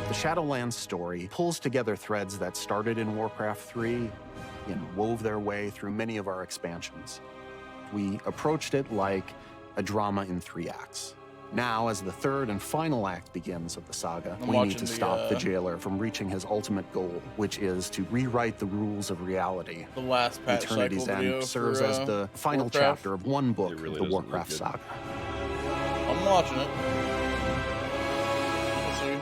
The Shadowlands story pulls together threads that started in Warcraft 3 and wove their way through many of our expansions. We approached it like a drama in 3 acts. Now, as the third and final act begins of the saga, we need to stop the jailer from reaching his ultimate goal, which is to rewrite the rules of reality. The last patch Eternity's End serves as the final Warcraft. chapter of one book of the Warcraft saga. I'm watching it. Let's see.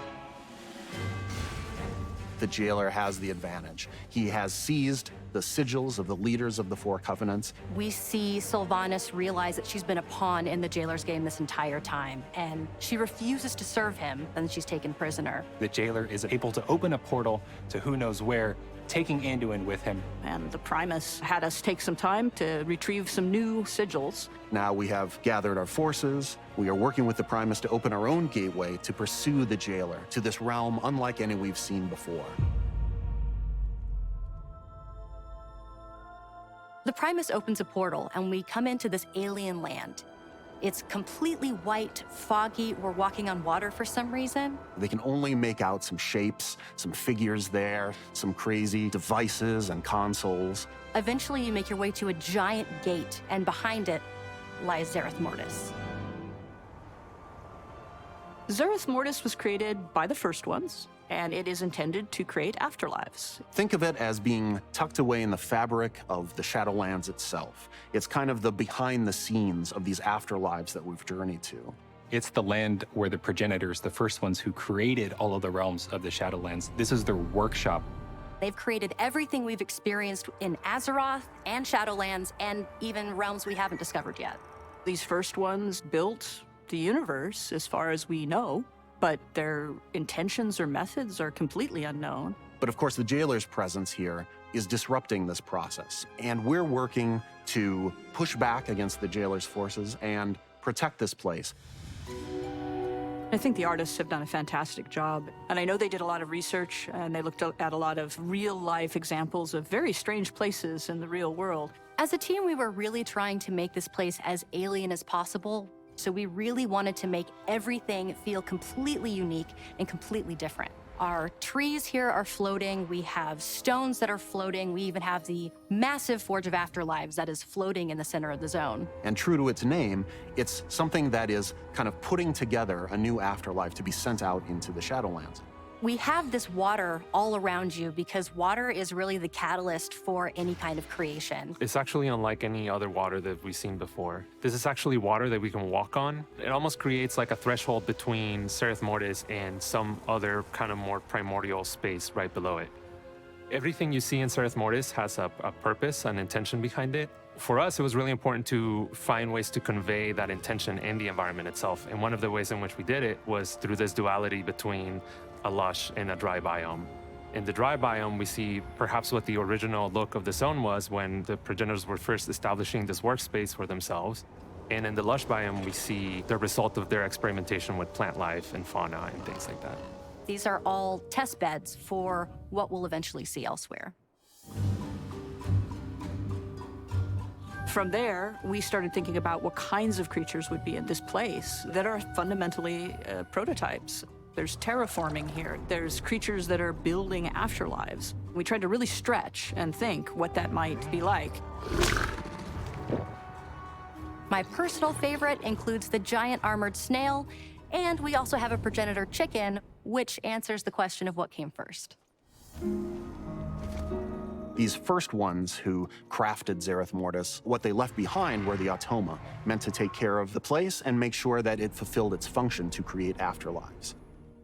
The jailer has the advantage. He has seized the sigils of the leaders of the 4 covenants. We see Sylvanas realize that she's been a pawn in the jailer's game this entire time, and she refuses to serve him, and she's taken prisoner. The jailer is able to open a portal to who knows where, taking Anduin with him. And the Primus had us take some time to retrieve some new sigils. Now we have gathered our forces. We are working with the Primus to open our own gateway to pursue the jailer to this realm unlike any we've seen before. The Primus opens a portal, and we come into this alien land. It's completely white, foggy. We're walking on water for some reason. They can only make out some shapes, some figures there, some crazy devices and consoles. Eventually, you make your way to a giant gate, and behind it lies Zereth Mortis. Zereth Mortis was created by the first ones, and it is intended to create afterlives. Think of it as being tucked away in the fabric of the Shadowlands itself. It's kind of the behind the scenes of these afterlives that we've journeyed to. It's the land where the progenitors, the first ones who created all of the realms of the Shadowlands, this is their workshop. They've created everything we've experienced in Azeroth and Shadowlands, and even realms we haven't discovered yet. These first ones built the universe as far as we know, but their intentions or methods are completely unknown. But of course, the jailer's presence here is disrupting this process, and we're working to push back against the jailer's forces and protect this place. I think the artists have done a fantastic job, and I know they did a lot of research, and they looked at a lot of real-life examples of very strange places in the real world. As a team, we were really trying to make this place as alien as possible, so we really wanted to make everything feel completely unique and completely different. Our trees here are floating, we have stones that are floating, we even have the massive Forge of Afterlives that is floating in the center of the zone. And true to its name, it's something that is kind of putting together a new afterlife to be sent out into the Shadowlands. We have this water all around you because water is really the catalyst for any kind of creation. It's actually unlike any other water that we've seen before. This is actually water that we can walk on. It almost creates like a threshold between Zereth Mortis and some other kind of more primordial space right below it. Everything you see in Zereth Mortis has a purpose, an intention behind it. For us, it was really important to find ways to convey that intention in the environment itself. And one of the ways in which we did it was through this duality between a lush and a dry biome. In the dry biome, we see perhaps what the original look of the zone was when the progenitors were first establishing this workspace for themselves. And in the lush biome, we see the result of their experimentation with plant life and fauna and things like that. These are all test beds for what we'll eventually see elsewhere. From there, we started thinking about what kinds of creatures would be in this place that are fundamentally prototypes. There's terraforming here. There's creatures that are building afterlives. We tried to really stretch and think what that might be like. My personal favorite includes the giant armored snail, and we also have a progenitor chicken, which answers the question of what came first. These first ones who crafted Zereth Mortis, what they left behind were the Automa, meant to take care of the place and make sure that it fulfilled its function to create afterlives.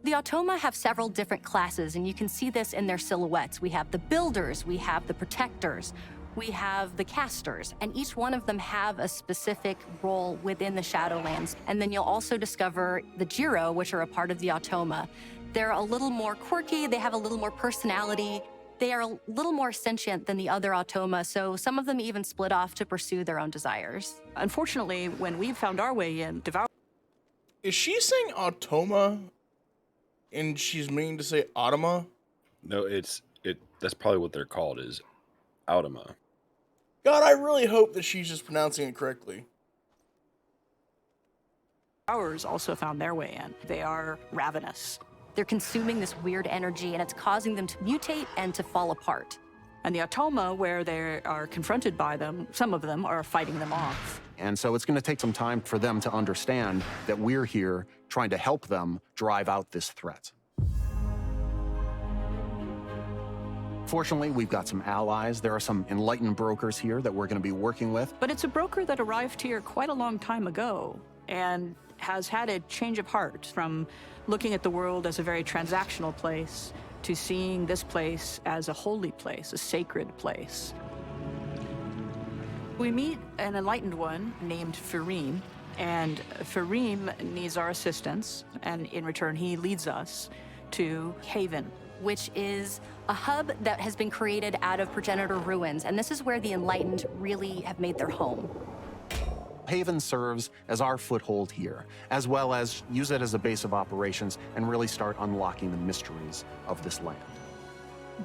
The Automa have several different classes, and you can see this in their silhouettes. We have the builders, we have the protectors, we have the casters, and each one of them have a specific role within the Shadowlands. And then you'll also discover the Jiro, which are a part of the Automa. They're a little more quirky, they have a little more personality, they are a little more sentient than the other Automa, so some of them even split off to pursue their own desires. Unfortunately, when we found our way in, Is she saying Automa and she's meaning to say Automa? No, that's probably what they're called, is Automa. God, I really hope that she's just pronouncing it correctly. Ours also found their way in. They are ravenous. They're consuming this weird energy, and it's causing them to mutate and to fall apart. And the Automa, where they are confronted by them, some of them are fighting them off. And so it's going to take some time for them to understand that we're here trying to help them drive out this threat. Fortunately, we've got some allies. There are some enlightened brokers here that we're going to be working with. But it's a broker that arrived here quite a long time ago and has had a change of heart from looking at the world as a very transactional place to seeing this place as a holy place, a sacred place. We meet an enlightened one named Fareem, and Fareem needs our assistance, and in return, he leads us to Haven, which is a hub that has been created out of progenitor ruins, and this is where the enlightened really have made their home. Haven serves as our foothold here, as well as use it as a base of operations and really start unlocking the mysteries of this land.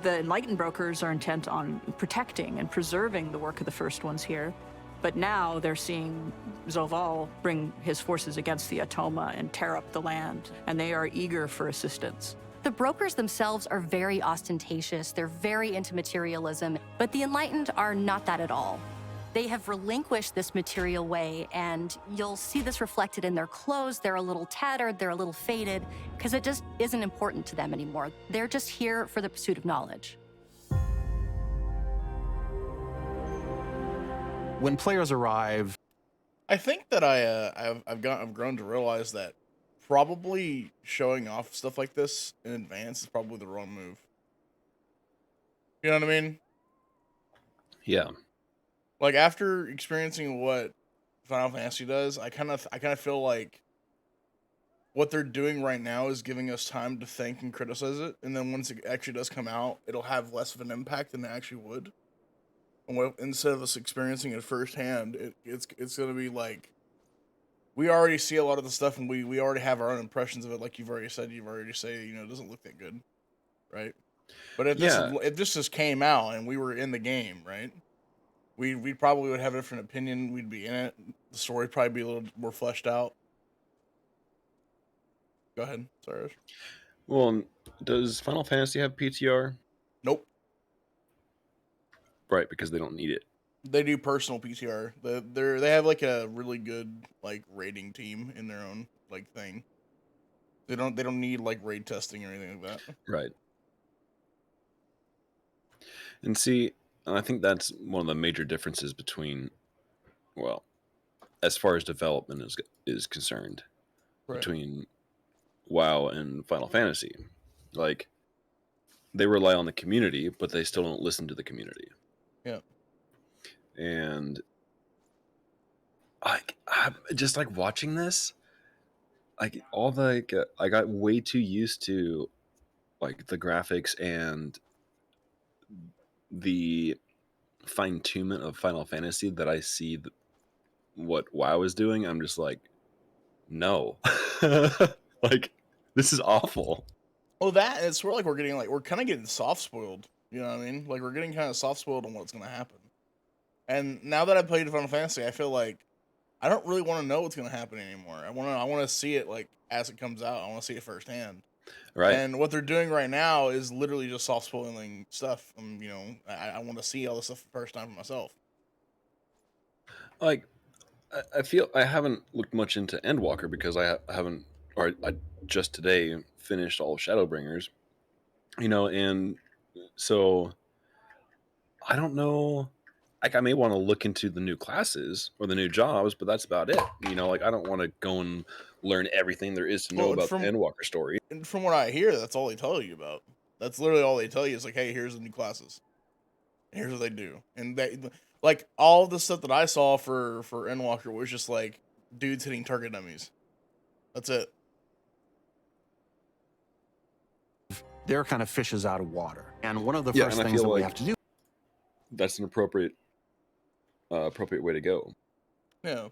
The enlightened brokers are intent on protecting and preserving the work of the first ones here, but now they're seeing Zoval bring his forces against the Atoma and tear up the land, and they are eager for assistance. The brokers themselves are very ostentatious, they're very into materialism, but the enlightened are not that at all. They have relinquished this material way, and you'll see this reflected in their clothes. They're a little tattered, they're a little faded, because it just isn't important to them anymore. They're just here for the pursuit of knowledge. When players arrive, I think that I've grown to realize that probably showing off stuff like this in advance is probably the wrong move. You know what I mean? Yeah. Like, after experiencing what Final Fantasy does, I kind of feel like what they're doing right now is giving us time to think and criticize it, and then once it actually does come out, it'll have less of an impact than it actually would. And instead of us experiencing it firsthand, it's going to be like, we already see a lot of the stuff, and we already have our own impressions of it. Like you've already said, it doesn't look that good, right? But if this just came out and we were in the game, right? We probably would have a different opinion. We'd be in it. The story would probably be a little more fleshed out. Go ahead. Sorry. Well, does Final Fantasy have PTR? Nope. Right, because they don't need it. They do personal PTR. They have like a really good like rating team in their own like thing. They don't need like raid testing or anything like that. Right. And see, I think that's one of the major differences between, well, as far as development is concerned, Right. between WoW and Final Fantasy. Like, they rely on the community, but they still don't listen to the community. Yeah. And I'm just like watching this, like all the I got way too used to like the graphics and the fine-tunement of Final Fantasy that I see what WoW is doing. I'm just like, no. Like, this is awful. Oh, that it's sort of like we're kind of getting soft spoiled. You know what I mean? Like, we're getting kind of soft spoiled on what's going to happen. And now that I've played Final Fantasy, I feel like I don't really want to know what's going to happen anymore. I want to see it like as it comes out. I want to see it firsthand. Right. And what they're doing right now is literally just soft spoiling stuff. I want to see all this stuff for the first time for myself. Like, I feel I haven't looked much into Endwalker because I haven't, or I just today finished all of Shadowbringers, and so I don't know. Like, I may want to look into the new classes or the new jobs, but that's about it. Like, I don't want to go and learn everything there is to know about the Endwalker story. And from what I hear, that's all they tell you about. That's literally all they tell you is like, hey, here's the new classes. Here's what they do. And they, like, all the stuff that I saw for Endwalker was just like dudes hitting target dummies. That's it. they're kind of fishes out of water. And one of the first things that we have to do. That's an appropriate way to go. Yeah.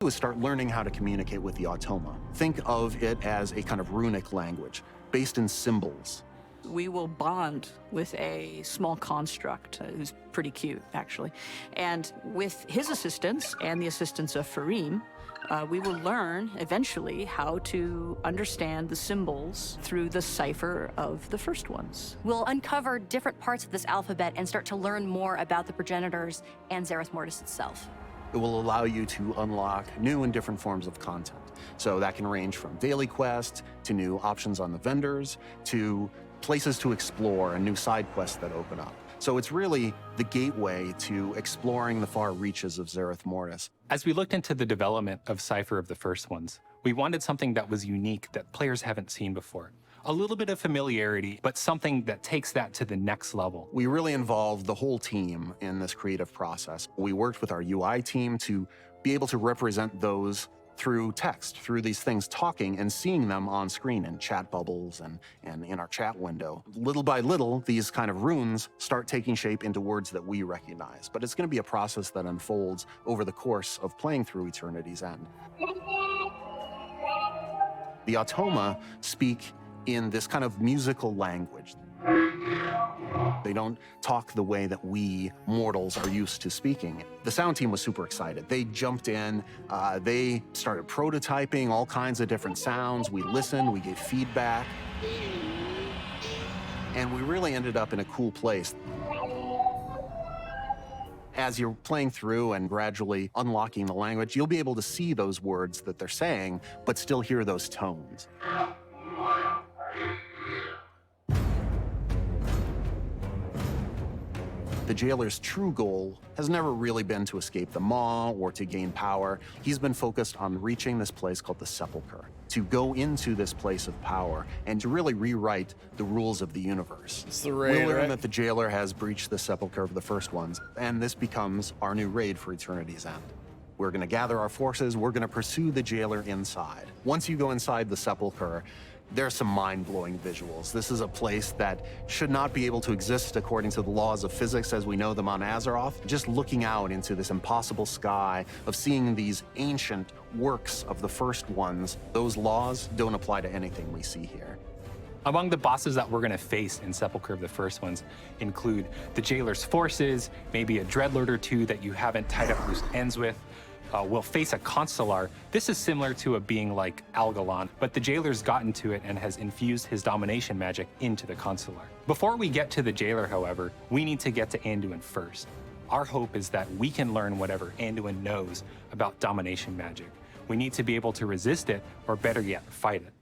Is start learning how to communicate with the Automa. Think of it as a kind of runic language based in symbols. We will bond with a small construct who's pretty cute, actually. And with his assistance and the assistance of Fareem, We will learn eventually how to understand the symbols through the cipher of the first ones. We'll uncover different parts of this alphabet and start to learn more about the progenitors and Zereth Mortis itself. It will allow you to unlock new and different forms of content. So that can range from daily quests to new options on the vendors to places to explore and new side quests that open up. So it's really the gateway to exploring the far reaches of Zereth Mortis. As we looked into the development of Cipher of the First Ones, we wanted something that was unique that players haven't seen before. A little bit of familiarity, but something that takes that to the next level. We really involved the whole team in this creative process. We worked with our UI team to be able to represent those through text, through these things talking and seeing them on screen in chat bubbles and in our chat window. Little by little, these kind of runes start taking shape into words that we recognize. But it's going to be a process that unfolds over the course of playing through Eternity's End. The Automa speak in this kind of musical language. They don't talk the way that we mortals are used to speaking. The sound team was super excited. They jumped in, they started prototyping all kinds of different sounds. We listened, we gave feedback, and we really ended up in a cool place. As you're playing through and gradually unlocking the language, you'll be able to see those words that they're saying, but still hear those tones. The jailer's true goal has never really been to escape the Maw or to gain power. He's been focused on reaching this place called the Sepulchre, to go into this place of power and to really rewrite the rules of the universe. It's the raid, We'll learn right? that the jailer has breached the Sepulchre of the First Ones, and this becomes our new raid for Eternity's End. We're going to gather our forces, we're going to pursue the jailer inside. Once you go inside the Sepulchre, there's some mind-blowing visuals. This is a place that should not be able to exist according to the laws of physics as we know them on Azeroth. Just looking out into this impossible sky of seeing these ancient works of the First Ones, those laws don't apply to anything we see here. Among the bosses that we're going to face in Sepulchre of the First Ones include the jailer's forces, maybe a dreadlord or two that you haven't tied up loose ends with. We'll face a consular. This is similar to a being like Algalon, but the jailer's gotten to it and has infused his domination magic into the consular. Before we get to the jailer, however, we need to get to Anduin first. Our hope is that we can learn whatever Anduin knows about domination magic. We need to be able to resist it, or better yet, fight it.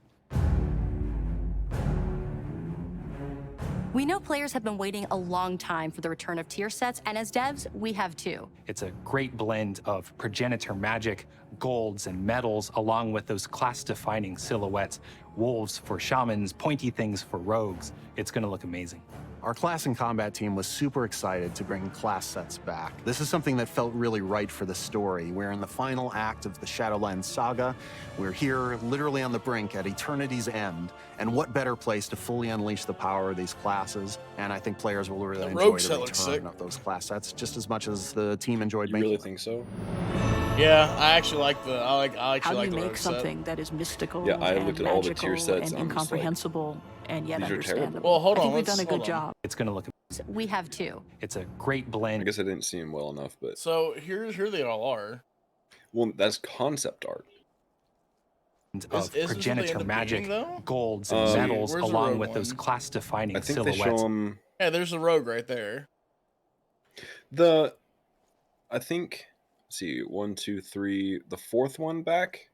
We know players have been waiting a long time for the return of tier sets, and as devs, we have too. It's a great blend of progenitor magic, golds, and metals, along with those class-defining silhouettes. Wolves for shamans, pointy things for rogues. It's going to look amazing. Our class and combat team was super excited to bring class sets back. This is something that felt really right for the story. We're in the final act of the Shadowlands saga. We're here literally on the brink at Eternity's End. And what better place to fully unleash the power of these classes? And I think players will really enjoy rogue the set looks sick. return of those class sets just as much as the team enjoyed You making really them. think so? Yeah, I actually like the I How actually do like you the make rogue set. something that is mystical Yeah, I and looked at all the magical tier sets, and I'm just like, incomprehensible and yet these are terrible. understandable? Well, hold I think on, we've let's- done a good hold on. job. It's going to look We have too. It's a great I blend guess I didn't see them well enough, but So here they all are. well, that's concept art. of Is this what they progenitor end up magic, being, though? golds, and Um, metals, Where's the along rogue with those one? class-defining I think silhouettes. they show them Yeah, there's the rogue right there. I think, let's see, 1, 2, 3, the fourth one back.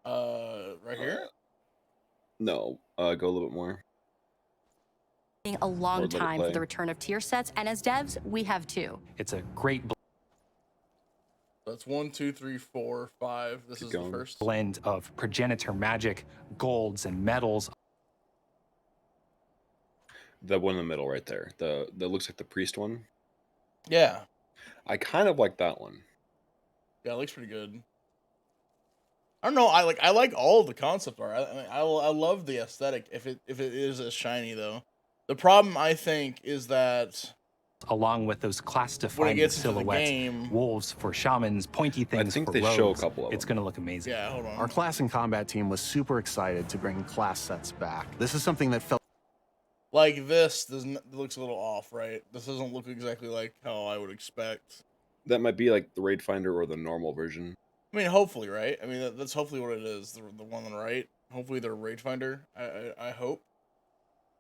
Right here. No, go a little bit more. Waiting a long let it time for play. the return of tier sets, and as devs, we have too. It's a great That's 1, 2, 3, 4, 5. This Keep is going. the first. blend of progenitor magic, golds, and metals, The one in the middle right there. That looks like the priest one. Yeah, I kind of like that one. yeah, it looks pretty good. I don't know. I like all of the concept art. I love the aesthetic. If it is as shiny though, the problem I think is that along with those when it class-defining gets into the silhouettes. game, Wolves for shamans, pointy things think for they rogues. show a couple of It's them. going to look amazing. yeah, hold on. Our class and combat team was super excited to bring class sets back. This is something that felt Like this doesn't looks a little off, right? This doesn't look exactly like how I would expect. That might be like the raid finder or the normal version. I mean, hopefully, right? I mean, that's hopefully what it is. The one on the right. Hopefully, they're raid finder. I hope.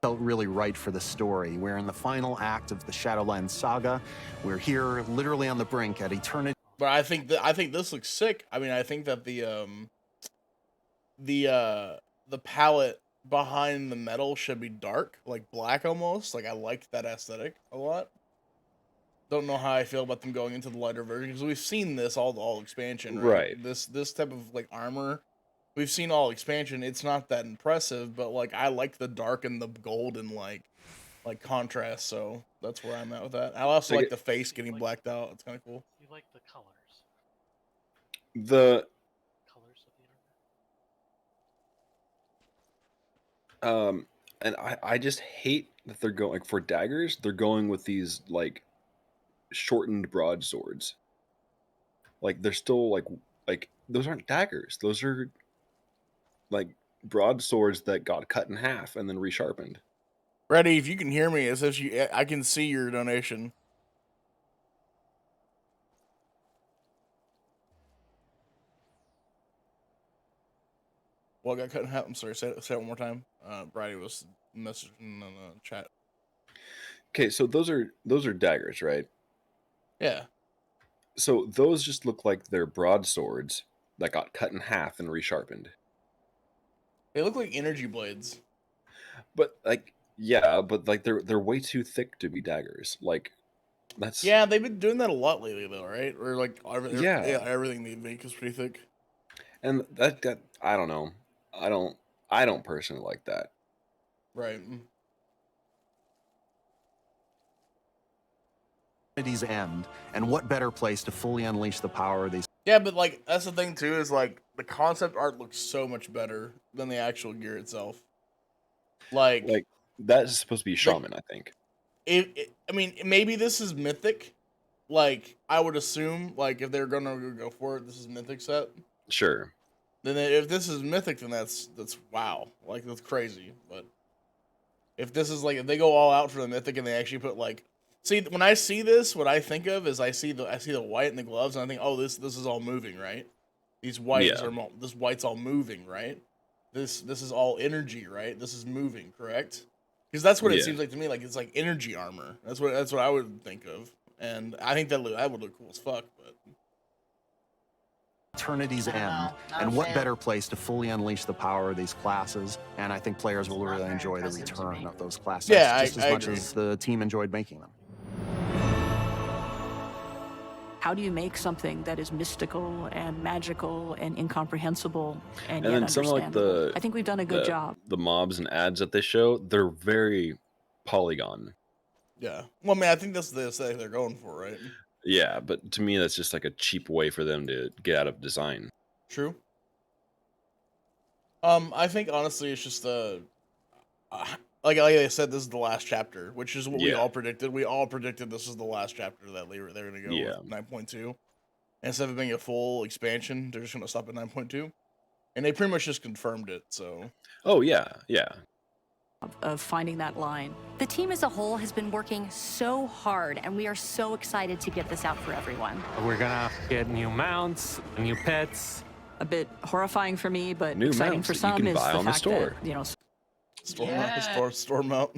Felt really right for the story. We're in the final act of the Shadowlands saga. We're here, literally on the brink at eternity. But I think this looks sick. I mean, I think that the palette behind the metal should be dark, like black almost. Like I like that aesthetic a lot. Don't know how I feel about them going into the lighter version because we've seen this all expansion, right? Right. This type of like armor, we've seen all expansion. It's not that impressive, but like I like the dark and the gold and like contrast. So that's where I'm at with that. I also like the face getting blacked out. It's kind of cool. You like the colors. The Colors of the armor. and I just hate that they're going like for daggers. They're going with these like shortened broadswords. Like they're still like those aren't daggers. Those are like broadswords that got cut in half and then resharpened. Reddy, if you can hear me, as if I can see your donation. Well, got cut in half. I'm sorry. Say it one more time. Brady was messaging in the chat. Okay, so those are daggers, right? Yeah. So those just look like they're broadswords that got cut in half and resharpened. They look like energy blades. But like yeah, but like they're way too thick to be daggers. Like that's Yeah, they've been doing that a lot lately, though, right? Or like Yeah. everything they make is pretty thick. And that I don't know. I don't personally like that. Right. Eternity end, and what better place to fully unleash the power of these. Yeah, but like that's the thing too is like the concept art looks so much better than the actual gear itself. Like That's supposed to be shaman, I think. I mean, maybe this is mythic. Like I would assume, like if they're gonna go for it, this is mythic set. Sure. Then if this is mythic, then that's wow, like that's crazy. But if this is like if they go all out for the mythic and they actually put like, see when I see this, what I think of is I see the white and the gloves and I think, oh, this is all moving, right? These whites Yeah. this white's all moving, right? This is all energy, right? This is moving, correct? Because that's what it Yeah. seems like to me. Like it's like energy armor. That's what I would think of, and I think that would look cool as fuck. But Eternity's end, Not and a what fan. better place to fully unleash the power of these classes? And I think players will It's not really very enjoy the impressive to return me. of those classes Yeah, just I as much agree. as the team enjoyed making them. How do you make something that is mystical and magical and incomprehensible and And yet then some of, like, understandable? I think we've done a good job. The mobs and ads that they show, they're very polygon. yeah, well, I mean, I think that's the aesthetic they're going for, right? Yeah, but to me that's just like a cheap way for them to get out of design. True. I think honestly, it's just like I said, this is the last chapter, which is what we Yeah. all predicted. We all predicted this is the last chapter that they're going to go Yeah. with 9.2. Instead of being a full expansion, they're just going to stop at 9.2, and they pretty much just confirmed it. So Oh yeah, yeah. Of finding that line. The team as a whole has been working so hard, and we are so excited to get this out for everyone. We're gonna get new mounts, new pets. A bit horrifying for me, but New exciting mounts for that you some can is buy the on the fact store. that, you know, storm mount.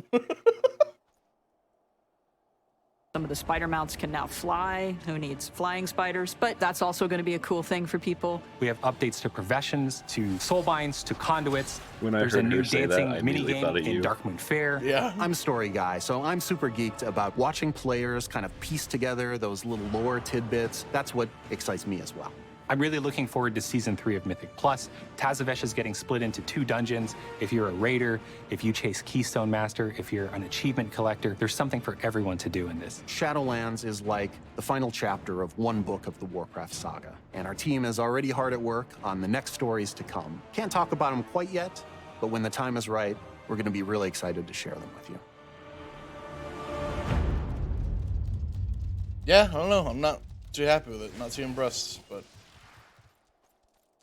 some of the spider mounts can now fly. Who needs flying spiders? But that's also going to be a cool thing for people. We have updates to professions, to soulbinds, to conduits. When I There's a heard new her say that, dancing I immediately thought minigame of in you. Darkmoon Fair. Yeah. I'm a story guy, so I'm super geeked about watching players kind of piece together those little lore tidbits. That's what excites me as well. I'm really looking forward to Season 3 of Mythic Plus. Tazavesh is getting split into 2 dungeons. If you're a raider, if you chase Keystone Master, if you're an achievement collector, there's something for everyone to do in this. Shadowlands is like the final chapter of one book of the Warcraft saga, and our team is already hard at work on the next stories to come. Can't talk about them quite yet, but when the time is right, we're going to be really excited to share them with you. Yeah, I don't know. I'm not too happy with it. Not too impressed, but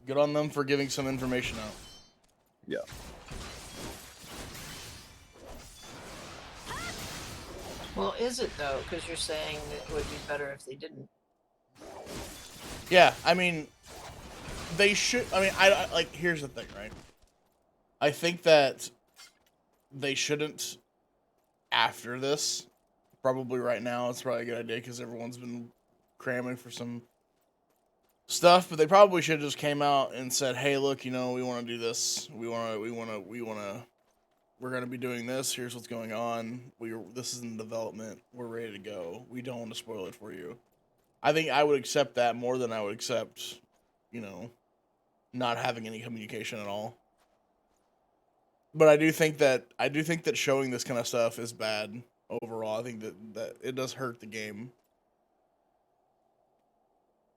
good on them for giving some information out. Yeah. Well, is it though? Because you're saying it would be better if they didn't. Yeah, I mean, they should. I mean, I like. Here's the thing, right? I think that they shouldn't. After this, probably right now, it's probably a good idea because everyone's been cramming for some stuff. But they probably should have just came out and said, "Hey, look, you know, we want to do this. We're gonna be doing this. Here's what's going on. This is in development. We're ready to go. We don't want to spoil it for you." I think I would accept that more than I would accept, you know, not having any communication at all. But I do think that showing this kind of stuff is bad overall. I think that it does hurt the game.